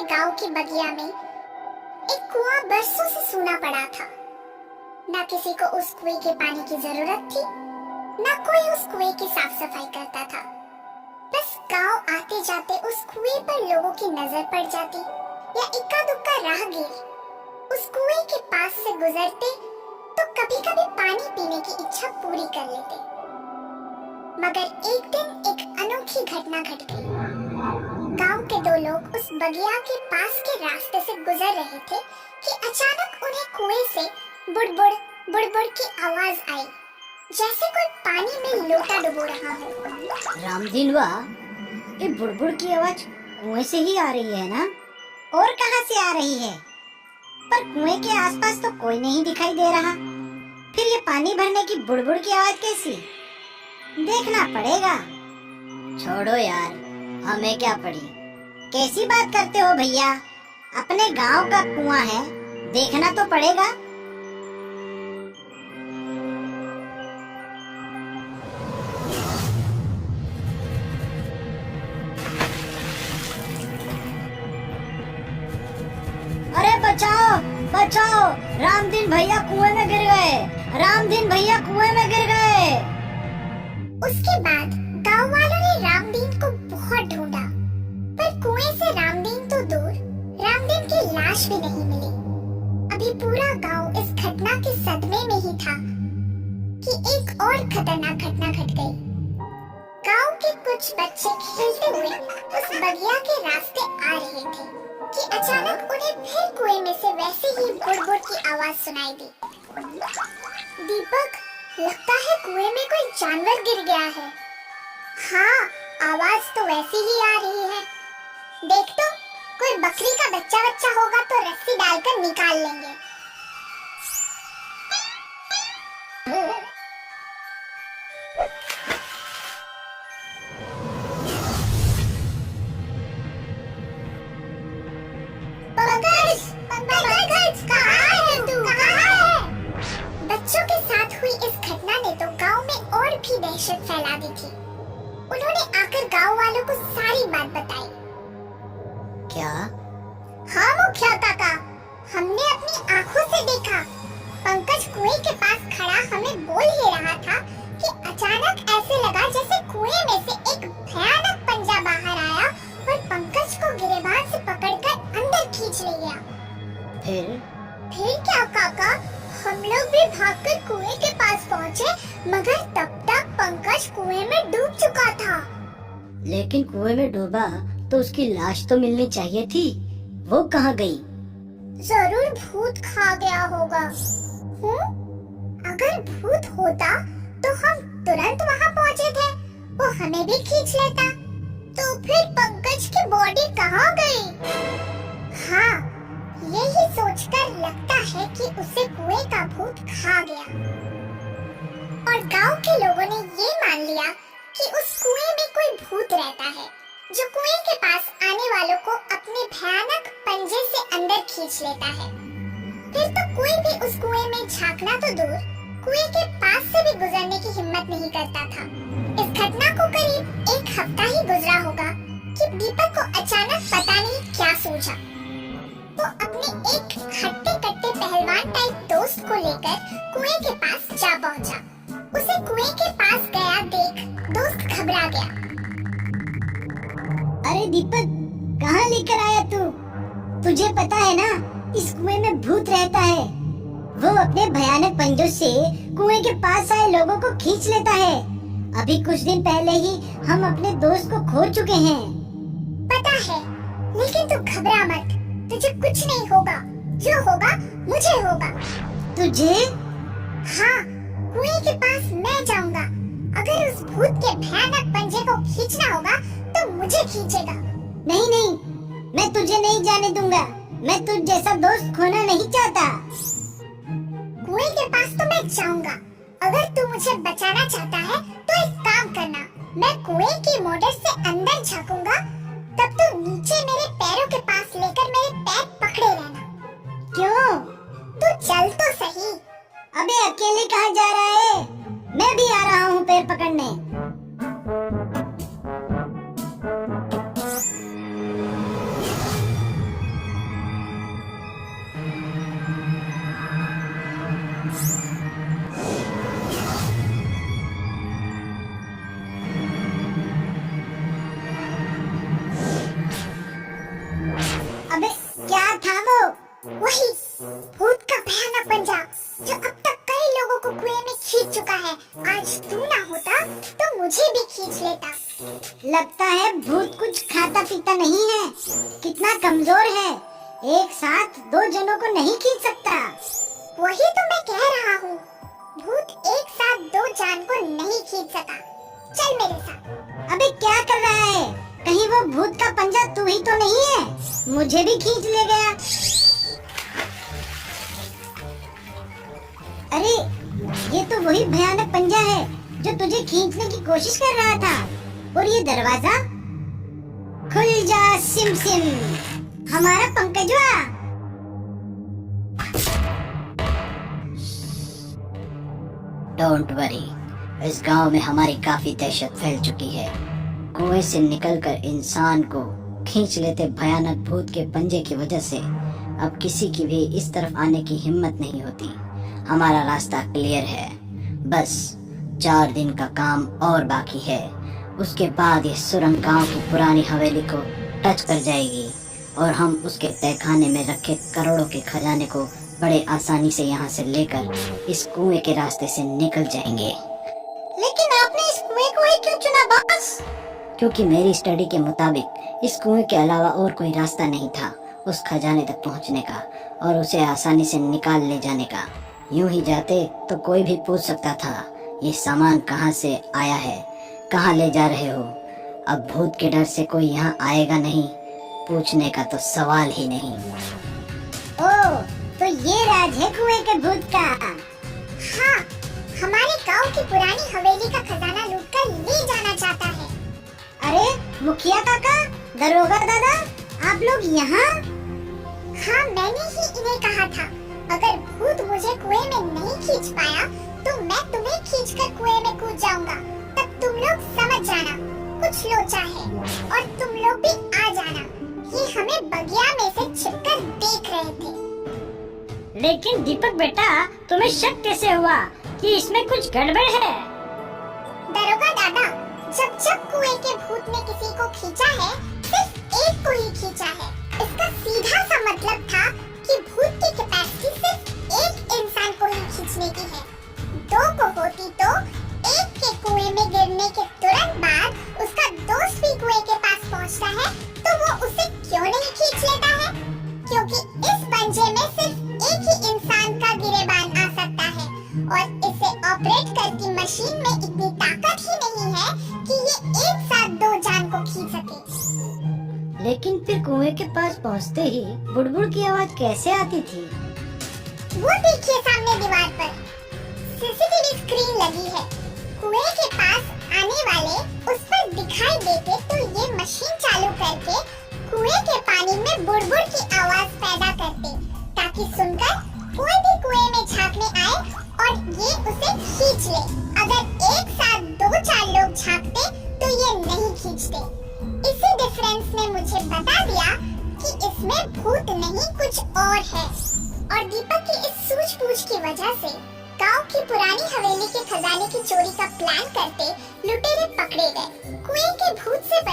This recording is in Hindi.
हुए गांव की बगिया में एक कुआं बरसों से सूना पड़ा था। ना किसी को उस कुएं के पानी की जरूरत थी, ना कोई उस कुएं की साफ सफाई करता था। बस गांव आते जाते उस कुएं पर लोगों की नजर पड़ जाती या इक्का दुक्का राहगीर उस कुएं के पास से गुजरते तो कभी-कभी पानी पीने की इच्छा पूरी कर लेते। मगर एक दिन एक अनोखी घटना घट गई। गांव के दो लोग उस बगिया के पास के रास्ते से गुजर रहे थे कि अचानक उन्हें कुएं से बुड़बुड़ बुड़बुड़ की आवाज आई, जैसे कोई पानी में लोटा डुबो रहा हो। रामधीनवा, ये बुड़बुड़ की आवाज कुएं से ही आ रही है ना? और कहां से आ रही है? पर कुएं के आसपास तो कोई नहीं दिखाई दे रहा। फिर ये पानी भरने की बुड़बुड़ की आवाज कैसी? देखना पड़ेगा। छोड़ो यार, हमें क्या पड़ी। कैसी बात करते हो भैया? अपने गांव का कुआं है, देखना तो पड़ेगा। अरे बचाओ बचाओ, रामदीन भैया कुएं में गिर गए। रामदीन भैया कुएं में गिर गए। उसके बाद गांव वालों ने रामदीन को बहुत ढूंढा, पर कुएं से रामदीन तो दूर, रामदीन की लाश भी नहीं मिली। अभी पूरा गांव इस घटना के सदमे में ही था कि एक और खतरनाक घटना घट गई। गांव के कुछ बच्चे खेलते हुए उस बगिया के रास्ते आ रहे थे कि अचानक उन्हें फिर कुएं में से वैसे ही बुड़बुड़ की आवाज सुनाई दी। दीपक, लगता है कुएं में कोई जानवर गिर गया है। हाँ, आवाज तो वैसी ही आ रही है। देख तो, कोई बकरी का बच्चा होगा तो रस्सी डालकर निकाल लेंगे। पंकज, पंकज, कहाँ है तू? कहाँ है? बच्चों के साथ हुई इस घटना ने तो गांव में और भी दहशत फैला दी थी। उन्होंने आकर गांव वालों को सारी बात बताई। क्या? हाँ मुखिया काका, हमने अपनी आंखों से देखा। पंकज कुएं के पास खड़ा हमें बोल ही रहा था कि अचानक ऐसे लगा जैसे कुएं में से एक भयानक पंजा बाहर आया और पंकज को गिरेबान से पकड़कर अंदर खींच ले गया। फिर क्या काका, हम लोग भी भागकर कुएं के पास पहुँचे, मगर तब तक पंकज कुएं में डूब चुका था। लेकिन कुएं में डूबा तो उसकी लाश तो मिलनी चाहिए थी। वो कहाँ गई? जरूर भूत खा गया होगा। अगर भूत होता तो हम तुरंत वहाँ पहुँचे थे, वो हमें भी खींच लेता। तो फिर पंकज की बॉडी कहाँ गई? हाँ, यही सोचकर लगता है कि उसे कुएं का भूत खा गया। और गांव के लोगों ने ये मान लिया कि उस कुएं में कोई भूत रहता है, जो कुएं के पास आने वालों को अपने भयानक पंजे से अंदर खींच लेता है। फिर तो कोई भी उस कुएं में झांकना तो दूर, कुएं के पास से भी गुजरने की हिम्मत नहीं करता था। इस घटना को करीब एक हफ्ता ही गुजरा होगा कि दीपक को अचानक पता नहीं क्या सूझा। वो अपने एक हट्टे कट्टे पहलवान टाइप दोस्त को लेकर कुएं के पास जा पहुंचा। उसे कुएं के पास गया देख दोस्त घबरा गया। अरे दीपक, कहाँ लेकर आया तू? तुझे पता है ना, इस कुएं में भूत रहता है। वो अपने भयानक पंजों से कुएं के पास आए लोगों को खींच लेता है। अभी कुछ दिन पहले ही हम अपने दोस्त को खो चुके हैं। पता है, लेकिन तू घबरा मत, तुझे कुछ नहीं होगा। जो होगा मुझे होगा। तुझे? हाँ, कुएं के पास मैं जाऊंगा। अगर उस भूत के भयानक पंजे को खींचना होगा तो मुझे खींचेगा। नहीं नहीं, मैं तुझे नहीं जाने दूंगा। मैं तुझ जैसा दोस्त खोना नहीं चाहता। कुएं के पास तो मैं जाऊंगा। अगर तू मुझे बचाना चाहता है तो एक काम करना, मैं कुएं की मोटर से अंदर झांकूंगा, तब तू नीचे मेरे पैरों के पास लेकर मेरे पैर पकड़े रहना। क्यों? तू चल तो सही। अबे अकेले कहाँ जा रहा है? मैं भी आ रहा हूँ पैर पकड़ने। है कितना कमजोर है, एक साथ 2 जनों को नहीं खींच सकता। वही तो मैं कह रहा हूँ, भूत एक साथ 2 जान को नहीं खींच सका। चल मेरे साथ। अबे क्या कर रहा है, कहीं वो भूत का पंजा तू ही तो नहीं है, मुझे भी खींच ले गया। अरे ये तो वही भयानक पंजा है जो तुझे खींचने की कोशिश कर रहा था। और ये दरवाजा खुल जा सिम सिम, हमारा पंकजवा। डोंट वरी, इस गांव में हमारी काफी दहशत फैल चुकी है। कुएं से निकलकर इंसान को खींच लेते भयानक भूत के पंजे की वजह से अब किसी की भी इस तरफ आने की हिम्मत नहीं होती। हमारा रास्ता क्लियर है, बस 4 दिन का काम और बाकी है। उसके बाद ये सुरंग गांव की पुरानी हवेली को टच कर जाएगी और हम उसके तहखाने में रखे करोड़ों के खजाने को बड़े आसानी से यहाँ से लेकर इस कुएं के रास्ते से निकल जाएंगे। लेकिन आपने इस कुएं को ही क्यों चुना बॉस? क्योंकि मेरी स्टडी के मुताबिक इस कुएं के अलावा और कोई रास्ता नहीं था उस खजाने तक पहुंचने का और उसे आसानी से निकाल ले जाने का। यूं ही जाते तो कोई भी पूछ सकता था ये सामान कहाँ से आया है, कहाँ ले जा रहे हो। अब भूत के डर से कोई यहाँ आएगा नहीं, पूछने का तो सवाल ही नहीं। ओह, तो ये राज है कुएं के भूत का। हाँ, हमारे गांव की पुरानी हवेली का खजाना लूटकर ले जाना चाहता है। अरे मुखिया काका, दरोगा दादा, आप लोग यहाँ? हाँ, मैंने ही इन्हें कहा था, अगर भूत मुझे कुएं में नहीं खींच पाया तो मैं तुम्हें खींचकर कुएं में कूद जाऊंगा। तब तुम लोग समझ जाना, कुछ लोचा है और तुम लोग भी आ जाना। ये हमें बगिया में से छिपकर देख रहे थे। लेकिन दीपक बेटा, तुम्हें शक कैसे हुआ कि इसमें कुछ गड़बड़ है? दरोगा दादा, जब जब कुएं के भूत ने किसी को खींचा है, सिर्फ एक को ही खींचा है। इसका सीधा सा मतलब था कि भूत की कैपेसिटी सिर्फ एक इंसान को ही खींचने की है। 2 को होती तो एक के कुएं में गिरने के तुरंत बाद उसका दोस्त भी कुएं के पास पहुंचता है, तो वो उसे क्यों नहीं खींच लेता है? क्योंकि इस पंजे में सिर्फ एक ही इंसान का गिरेबान आ सकता है और इसे ऑपरेट करती मशीन में इतनी ताकत ही नहीं है कि ये एक साथ 2 जान को खींच सके। लेकिन फिर कुएं के पास पहुँचते ही बुड़बुड़ की आवाज कैसे आती थी? वो देखिए सामने दीवार पर सीसीटीवी स्क्रीन लगी है। कुएं के पास आने वाले उस पर दिखाई देते तो ये मशीन चालू करके कुएं के पानी में बुड़बुड़ की आवाज पैदा करते, ताकि सुनकर कोई भी कुएं में झांकने आए और ये उसे खींच ले। अगर एक साथ 2-4 लोग झांकते तो ये नहीं खींचते। इसी डिफरेंस ने मुझे बता दिया कि इसमें भूत नहीं कुछ और है। और दीपक की इस सूझबूझ की वजह से गांव की पुरानी हवेली के खजाने की चोरी का प्लान करते लुटेरे पकड़े गए। कुएं के भूत से